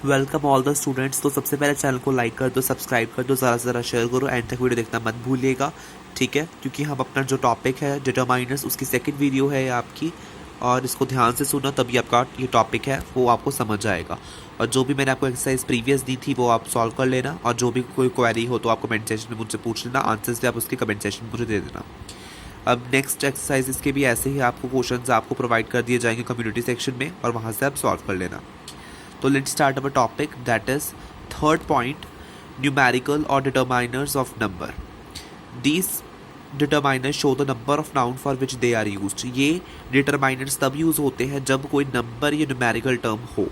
Welcome all the students. तो सबसे पहले चैनल को लाइक कर दो, सब्सक्राइब कर दो, ज़्यादा से ज़्यादा शेयर करो, एंड तक वीडियो देखना मत भूलिएगा, ठीक है। क्योंकि हम अपना जो टॉपिक है डिटरमाइनर्स, उसकी सेकंड वीडियो है आपकी, और इसको ध्यान से सुना तभी आपका ये टॉपिक है वो आपको समझ आएगा। और जो भी मैंने आपको एक्सरसाइज प्रीवियस दी थी वो आप सॉल्व कर लेना, और जो भी कोई क्वेरी हो तो आप कमेंट सेक्शन में मुझसे पूछ लेना, आंसर्स भी आप उसके कमेंट सेक्शन में मुझे दे देना। अब नेक्स्ट एक्सरसाइज के भी ऐसे ही आपको क्वेश्चंस आपको प्रोवाइड कर दिए जाएंगे कम्युनिटी सेक्शन में, और वहाँ से आप सॉल्व कर लेना। तो let's start our topic, that is third point, numerical और determiners of number. These determiners show the number of noun for which they are used. ये डिटरमाइनर्स तब यूज होते हैं जब कोई नंबर या न्यूमेरिकल टर्म हो,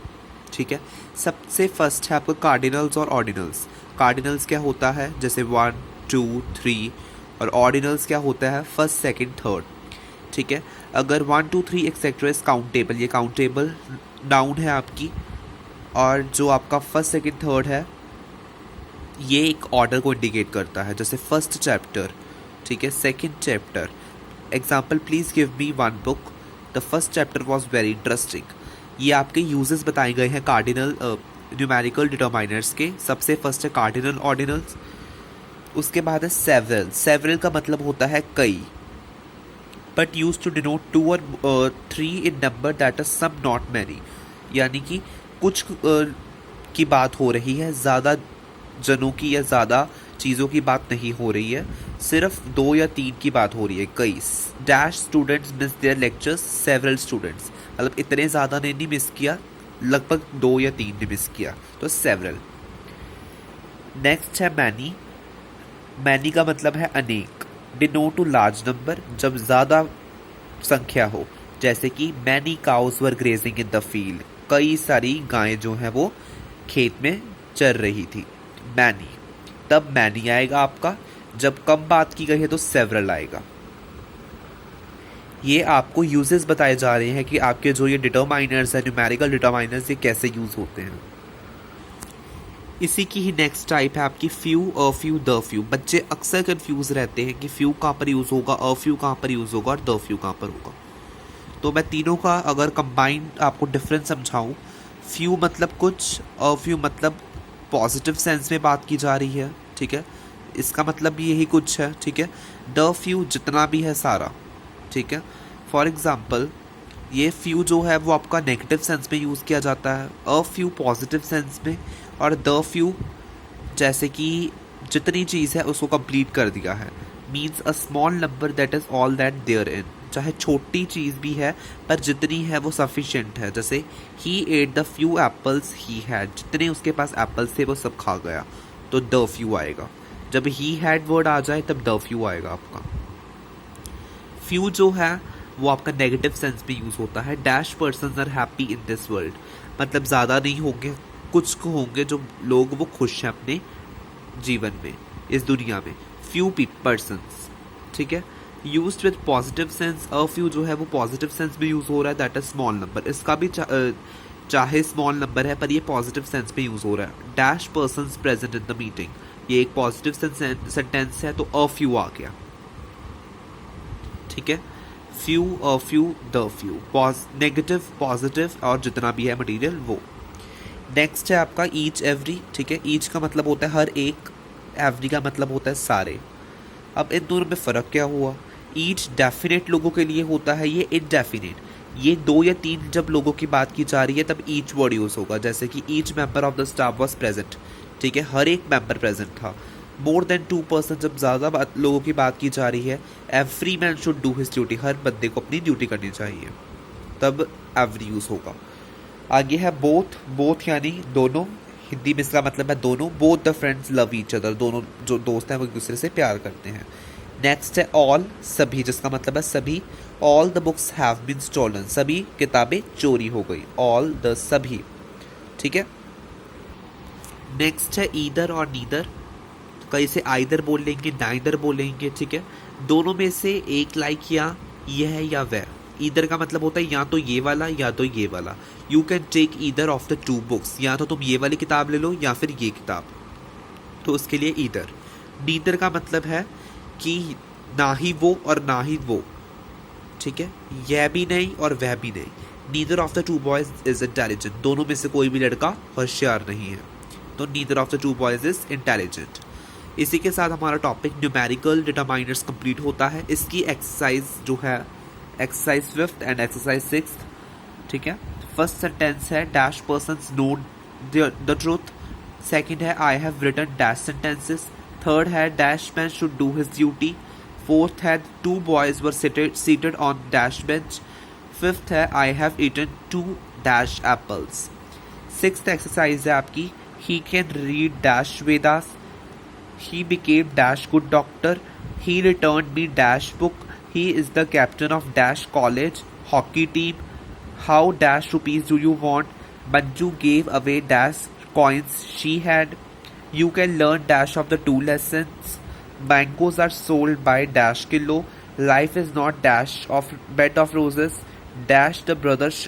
ठीक है। सबसे फर्स्ट है आपका कार्डिनल्स और ऑर्डिनल्स। कार्डिनल्स क्या होता है, जैसे 1, 2, 3, और ऑर्डिनल्स क्या होता है, फर्स्ट, सेकंड, थर्ड, ठीक है। अगर 1, 2, 3 एक्सेट्रा इज काउंटेबल, ये काउंटेबल नाउन है आपकी, और जो आपका फर्स्ट, सेकंड, थर्ड है ये एक ऑर्डर को इंडिकेट करता है, जैसे फर्स्ट चैप्टर, ठीक है, second chapter. Example, please give me one book, the first chapter was very interesting. ये आपके यूजेस बताए गए हैं कार्डिनल न्यूमेरिकल डिटरमाइनर्स के। सबसे फर्स्ट है कार्डिनल ऑर्डिनल्स, उसके बाद है सेवरल। सेवरल का मतलब होता है कई, बट यूज टू डिनोट 2 और 3 in number that are some not many. यानी कि कुछ की बात हो रही है, ज़्यादा जनों की या ज़्यादा चीज़ों की बात नहीं हो रही है, सिर्फ 2 या 3 की बात हो रही है। कई dash students miss their lectures, several students, मतलब इतने ज़्यादा ने नहीं मिस किया, लगभग 2 या 3 ने मिस किया, तो सेवरल। नेक्स्ट है मैनी। मैनी का मतलब है अनेक, डिनोट टू लार्ज नंबर, जब ज़्यादा संख्या हो, जैसे कि many cows were grazing in the field, कई सारी गायें जो हैं वो खेत में चर रही थी। मैनी, तब मैनी आएगा आपका। जब कम बात की गई है तो सेवरल आएगा। ये आपको यूजेस बताए जा रहे हैं कि आपके जो ये डिटरमाइनर्स है, न्यूमेरिकल डिटरमाइनर्स, ये कैसे यूज होते हैं। इसी की ही नेक्स्ट टाइप है आपकी few, a few, the few. बच्चे अक्सर कंफ्यूज रहते हैं कि फ्यू कहाँ पर यूज होगा, अ फ्यू कहाँ पर यूज होगा, और द फ्यू कहाँ पर होगा। तो मैं तीनों का अगर कंबाइंड आपको डिफरेंस समझाऊं, फ्यू मतलब कुछ, अ फ्यू मतलब पॉजिटिव सेंस में बात की जा रही है, ठीक है, इसका मतलब भी यही कुछ है, ठीक है। द फ्यू जितना भी है सारा, ठीक है। फॉर एग्जाम्पल, ये फ्यू जो है वो आपका नेगेटिव सेंस में यूज़ किया जाता है, अ फ्यू पॉजिटिव सेंस में, और द फ्यू जैसे कि जितनी चीज़ है उसको कंप्लीट कर दिया है, means a small number that is all that there in. चाहे छोटी चीज़ भी है पर जितनी है वो सफिशिएंट है। जैसे ही ate the few apples he had, जितने उसके पास एप्पल्स थे वो सब खा गया, तो द फ्यू आएगा। जब ही हैड वर्ड आ जाए तब द फ्यू आएगा आपका। फ्यू जो है वो आपका नेगेटिव सेंस में यूज होता है। Dash persons are happy in this world, मतलब ज़्यादा नहीं होंगे, कुछ को होंगे जो लोग वो खुश हैं अपने जीवन में, इस दुनिया में। फ्यू पर्सन्स, ठीक है। Used with positive sense, a few जो है वो पॉजिटिव सेंस में यूज हो रहा है, दैट इज स्मॉल नंबर। इसका भी चाहे स्मॉल नंबर है पर ये पॉजिटिव सेंस में यूज हो रहा है। Dash persons present in the meeting, ये एक पॉजिटिव सेंटेंस है, तो अ फ्यू आ गया, ठीक है। Few, a few, the few, negative, positive, और जितना भी है मटेरियल वो। नेक्स्ट है आपका ईच, एवरी, ठीक है। ईच का मतलब होता है हर एक, एवरी का मतलब होता है सारे। अब इन दोनों में फ़र्क क्या हुआ, ईच डेफिनेट लोगों के लिए होता है, ये इनडेफिनेट। ये 2 या 3 जब लोगों की बात की जा रही है तब ईच वर्ड यूज़ होगा, जैसे कि each member of the staff was present, ठीक है, हर एक मेंबर प्रेजेंट था। मोर देन 2 पर्सन, जब ज़्यादा लोगों की बात की जा रही है, every man should do his duty, हर बंदे को अपनी ड्यूटी करनी चाहिए, तब एवरी यूज़ होगा। आगे है बोथ। बोथ यानी दोनों, हिंदी में इसका मतलब है दोनों। Both the friends love each other, दोनों जो दोस्त हैं वो एक दूसरे से प्यार करते हैं। नेक्स्ट है ऑल, सभी, जिसका मतलब है सभी। All the books have been stolen, सभी किताबें चोरी हो गई, ऑल द, सभी, ठीक है। नेक्स्ट है ईदर और नीदर, कई से आइदर बोल लेंगे, नाइदर बोलेंगे, ठीक है। दोनों में से एक लाइक या यह है या वह। ईदर का मतलब होता है या तो ये वाला या तो ये वाला। You can take either of the 2 books, या तो तुम ये वाली किताब ले लो या फिर ये किताब, तो उसके लिए ईदर। नीदर का मतलब है कि ना ही वो और ना ही वो, ठीक है, यह भी नहीं और वह भी नहीं। Neither of the to boys is intelligent, दोनों में से कोई भी लड़का होशियार नहीं है, तो neither of the to boys is intelligent. इसी के साथ हमारा टॉपिक न्यूमेरिकल डिटरमाइनर्स कंप्लीट होता है। इसकी एक्सरसाइज जो है exercise 5th and exercise 6th, ठीक है। फर्स्ट सेंटेंस है dash persons know the truth, second है I have written dash sentences, third है dash man should do his duty, fourth है two boys were seated on dash bench, fifth है I have eaten 2 dash apples. Sixth exercise है आपकी he can read dash Vedas, he became dash good doctor, he returned me dash book, he is the captain of dash college hockey team, how dash rupees do you want, Manju gave away dash coins she had, you can learn dash of the 2 lessons, mangoes are sold by dash kilo, life is not dash of bed of roses, dash the brothers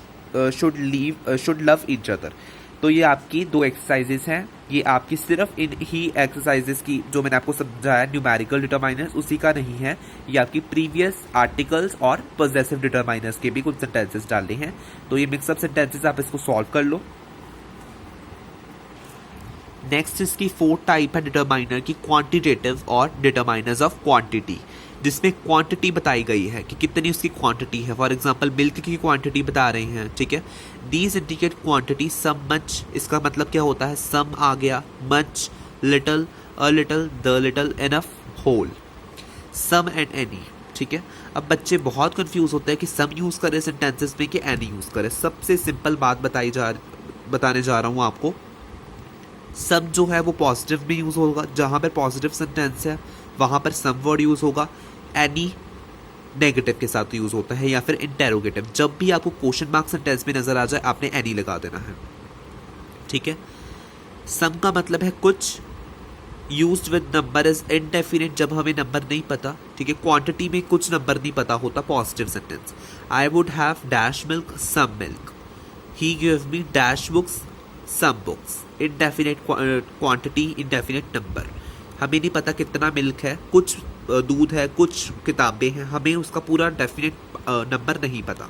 should love each other। तो ये आपकी 2 exercises हैं, ये आपकी सिर्फ इन ही exercises की जो मैंने आपको समझाया न्यूमेरिकल डिटरमाइनर्स उसी का नहीं है, ये आपकी प्रीवियस आर्टिकल्स और पोजेसिव डिटरमाइनर्स के भी कुछ सेंटेंसेस डालने हैं। तो ये मिक्सअप सेंटेंसेस आप इसको सॉल्व कर लो। नेक्स्ट इसकी 4th टाइप है डिटरमाइनर की क्वांटिटेटिव और डिटरमाइनर्स ऑफ क्वांटिटी, जिसमें क्वांटिटी बताई गई है कि कितनी उसकी क्वांटिटी है। फॉर एग्जांपल मिल्क की क्वांटिटी बता रहे हैं, ठीक है। These indicate quantity some much, इसका मतलब क्या होता है, सम आ गया, much, little, a little, the little, enough, whole, some and any, ठीक है। अब बच्चे बहुत कंफ्यूज होते हैं कि सम यूज करें सेंटेंसेस में कि एनी यूज करें। सबसे सिंपल बात बताने जा रहा हूँ आपको। सम जो है वो पॉजिटिव में यूज होगा, जहां पर पॉजिटिव सेंटेंस है वहां पर सम वर्ड यूज होगा। एनी नेगेटिव के साथ यूज होता है या फिर इंटेरोगेटिव। जब भी आपको क्वेश्चन मार्क सेंटेंस में नजर आ जाए आपने एनी लगा देना है, ठीक है। सम का मतलब है कुछ, used with number is indefinite, जब हमें नंबर नहीं पता, ठीक है। क्वांटिटी में कुछ नंबर नहीं पता होता, positive sentence. I would have dash milk some milk, he give me dash books some books, indefinite quantity, indefinite number. हमें नहीं पता कितना मिल्क है, कुछ दूध है, कुछ किताबें हैं, हमें उसका पूरा डेफिनेट नंबर नहीं पता।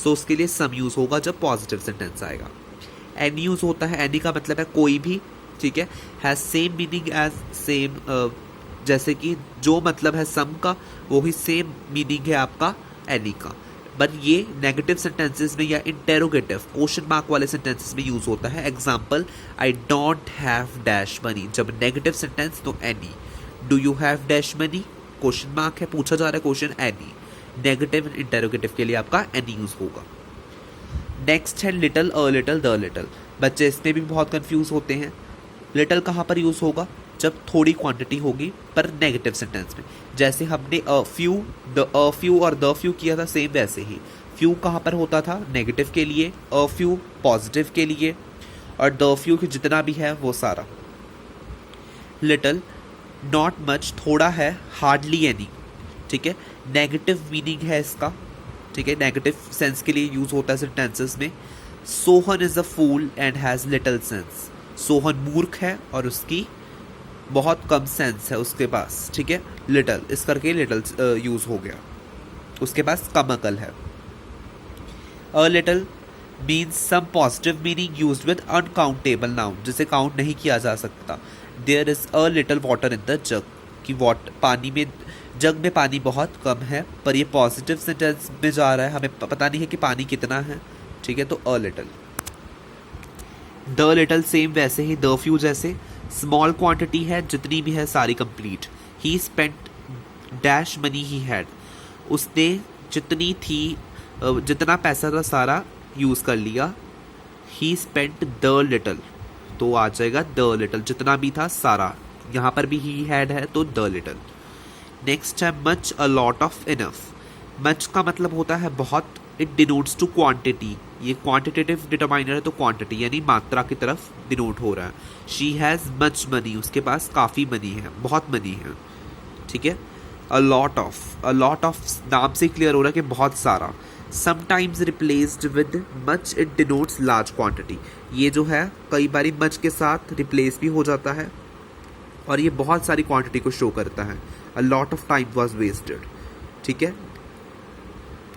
सो उसके लिए सम यूज होगा जब पॉजिटिव सेंटेंस आएगा। एनी यूज होता है, एनी का मतलब है कोई भी, ठीक है। Has same meaning as same, जैसे कि जो मतलब है सम का वही सेम मीनिंग है आपका एनी का। बट ये नेगेटिव सेंटेंसेस में या इंटेरोगेटिव क्वेश्चन मार्क वाले सेंटेंसेस में यूज होता है। Example I don't have dash money, जब नेगेटिव सेंटेंस तो any. Do you have dash money, question mark है, पूछा जा रहा है क्वेश्चन, एनी। नेगेटिव इंटेरोगेटिव के लिए आपका एनी यूज होगा। नेक्स्ट है little, a little, the little. बच्चे इसमें भी बहुत कंफ्यूज होते हैं। लिटल कहाँ पर यूज होगा, जब थोड़ी क्वांटिटी होगी पर नेगेटिव सेंटेंस में। जैसे हमने अ फ्यू और द फ्यू किया था, सेम वैसे ही फ्यू कहाँ पर होता था, नेगेटिव के लिए, अ फ्यू पॉजिटिव के लिए, और द फ्यू की जितना भी है वो सारा। लिटल, नॉट मच, थोड़ा है, हार्डली एनी, ठीक है। नेगेटिव मीनिंग है इसका, ठीक है, नेगेटिव सेंस के लिए यूज होता है सेंटेंसेस में। Sohan is a fool and has little sense, Sohan मूर्ख है और उसकी बहुत कम सेंस है उसके पास, ठीक है। लिटल इस करके लिटल यूज हो गया, उसके पास कम अकल है। A little means some positive meaning used with uncountable noun, जिसे काउंट नहीं किया जा सकता। There is a little water in the jug, कि पानी में, जग में पानी बहुत कम है, पर ये पॉजिटिव सेंटेंस में जा रहा है, हमें पता नहीं है कि पानी कितना है, ठीक है। तो अ लिटल। द लिटल सेम वैसे ही द फ्यू जैसे, स्मॉल क्वांटिटी है, जितनी भी है सारी complete. He spent dash money he had, उसने जितनी थी, जितना पैसा था सारा यूज़ कर लिया। ही स्पेंट द लिटल, तो आ जाएगा द लिटल, जितना भी था सारा। यहाँ पर भी ही हैड है तो द लिटल। नेक्स्ट है much, a lot of, enough. Much का मतलब होता है बहुत, इट डिनोट्स टू क्वांटिटी, ये क्वांटिटेटिव डिटरमाइनर है तो क्वांटिटी यानी मात्रा की तरफ डिनोट हो रहा है। शी हैज़ मच मनी, उसके पास काफ़ी मनी है, बहुत मनी है, ठीक है। अ लॉट ऑफ नाम से क्लियर हो रहा है कि बहुत सारा। Sometimes replaced with much, it denotes large quantity, ये जो है कई बारी मच के साथ रिप्लेस भी हो जाता है और ये बहुत सारी क्वांटिटी को शो करता है। A lot of time was wasted, ठीक है।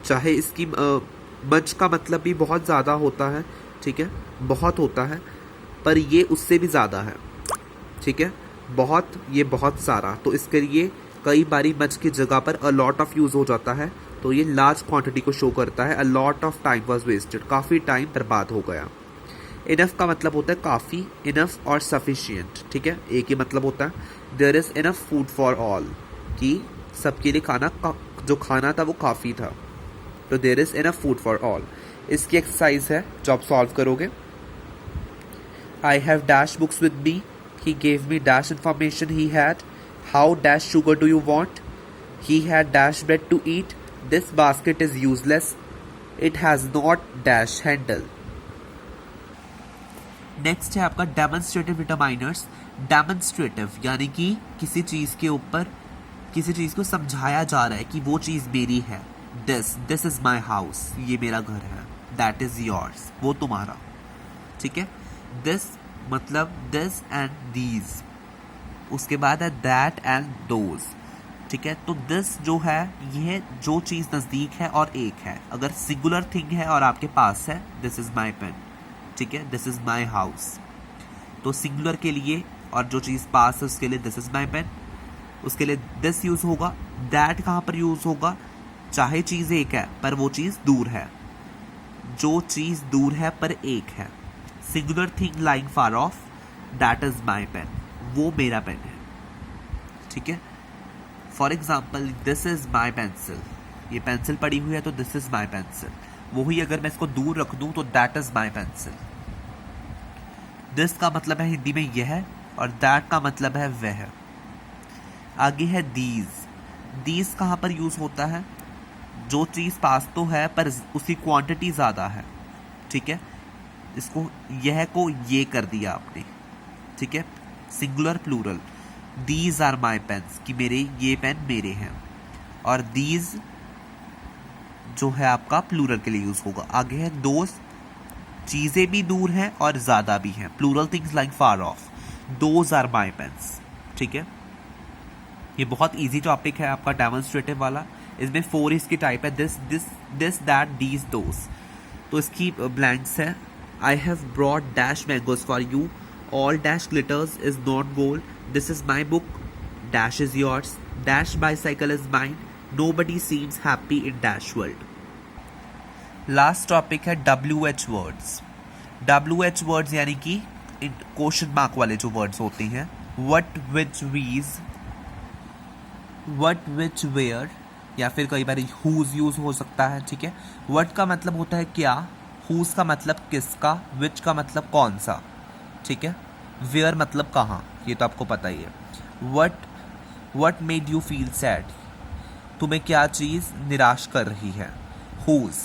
चाहे इसकी मच का मतलब भी बहुत ज़्यादा होता है, ठीक है, बहुत होता है, पर ये उससे भी ज़्यादा है, ठीक है, बहुत, ये बहुत सारा, तो इसके लिए कई बारी मच की जगह पर अ लॉट ऑफ यूज़ हो जाता है, तो ये लार्ज क्वांटिटी को शो करता है। A lot of time was wasted, काफ़ी टाइम बर्बाद हो गया। इनफ का मतलब होता है काफ़ी, इनफ और सफिशिएंट, ठीक है, एक ही मतलब होता है। There is enough food for all, कि सबके लिए खाना जो खाना था वो काफ़ी था, तो there is enough food for all. इसकी एक्सरसाइज है जो आप सॉल्व करोगे। I have dash books with me, he gave me dash information he had, how dash sugar do you want, he had dash bread to eat, this basket is useless, it has not dash handle. Next है आपका demonstrative determiners. Demonstrative यानी कि किसी चीज़ के ऊपर किसी चीज़ को समझाया जा रहा है कि वो चीज़ मेरी है। दिस इज़ माई हाउस, ये मेरा घर है। दैट इज़ योर्स, वो तुम्हारा, ठीक है। दिस मतलब दिस एंड दीज, उसके बाद है दैट एंड दोज, ठीक है। तो दिस जो है ये जो चीज़ नज़दीक है और एक है। अगर सिंगुलर थिंग है और आपके पास है, दिस इज़ माई पेन, ठीक है, दिस इज़ माई हाउस। तो सिंगुलर के लिए और जो चीज़ पास है उसके लिए दिस इज़ माई पेन, उसके लिए दिस यूज़ होगा। दैट कहाँ पर यूज़ होगा, चाहे चीज़ एक है पर वो चीज़ दूर है, जो चीज़ दूर है पर एक है। Singular thing lying far off, that is my pen, वो मेरा पेन है, ठीक है। For example this is my pencil, ये पेंसिल पड़ी हुई है तो दिस इज़ माई पेंसिल। वही अगर मैं इसको दूर रख दूं तो that is my pencil. This का मतलब है हिंदी में यह है और दैट का मतलब है वह। आगे है दीज। दीज कहाँ पर यूज़ होता है, जो चीज़ पास तो है पर उसकी क्वांटिटी ज़्यादा है, ठीक है। इसको यह को ये कर दिया आपने, ठीक है। Singular plural, these are my pens, कि मेरे ये पेन मेरे हैं। और दीज जो है आपका प्लूरल के लिए यूज़ होगा। आगे है दोस्त, चीज़ें भी दूर हैं और ज़्यादा भी हैं, plural things like far off, those are my pens, ठीक है। ये बहुत इजी टॉपिक है आपका डेमोन्स्ट्रेटिव वाला। इसमें 4 इसकी टाइप है, दिस दैट दीज दोस। तो इसकी ब्लैंक्स है, I have brought dash mangoes for you, all dash glitters is not gold, this is my book, dash is yours, dash bicycle is mine, nobody seems happy in dash world. Last topic है WH words. WH words यानी कि question mark वाले जो words होते हैं, what which वीज, what which where, या फिर कई बार हुज यूज़ हो सकता है, ठीक है। वट का मतलब होता है क्या, हुज का मतलब किसका, विच का मतलब कौन सा, ठीक है। वेयर मतलब कहाँ, ये तो आपको पता ही है। What made you feel sad, तुम्हें क्या चीज़ निराश कर रही है। हुज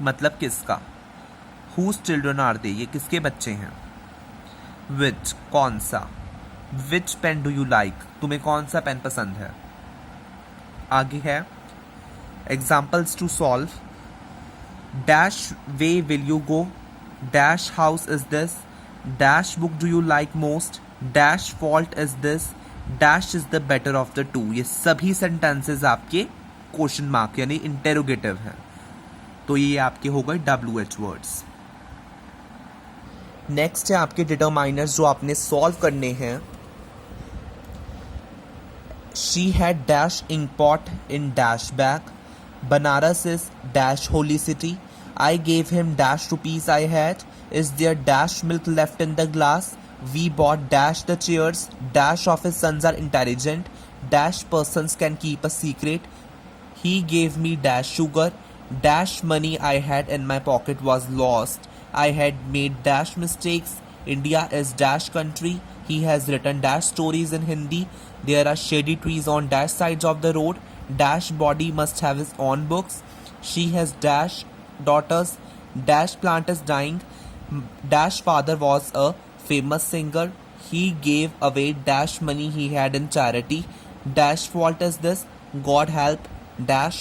मतलब किसका, हुज चिल्ड्रन आर दे, ये किसके बच्चे हैं। विच कौन सा, which pen do you like, तुम्हें कौन सा पेन पसंद है। आगे है examples to solve, dash way will you go, dash house is this, dash book do you like most, dash fault is this, dash is the better of the two. ये सभी sentences आपके question mark यानी interrogative है, तो ये आपके हो गए WH वर्ड्स। नेक्स्ट है आपके डिटरमाइनर्स जो आपने सॉल्व करने हैं। She had dash ink pot in dash bag. Banaras is dash holy city. I gave him dash rupees I had. Is there dash milk left in the glass? We bought dash the chairs. Dash of his sons are intelligent. Dash persons can keep a secret. He gave me dash sugar. Dash money I had in my pocket was lost. I had made dash mistakes. India is dash country. He has written dash stories in Hindi. There are shady trees on dash sides of the road. Dash body must have his own books. She has dash daughters. Dash plant is dying. Dash father was a famous singer. He gave away dash money he had in charity. Dash fault is this? God help. Dash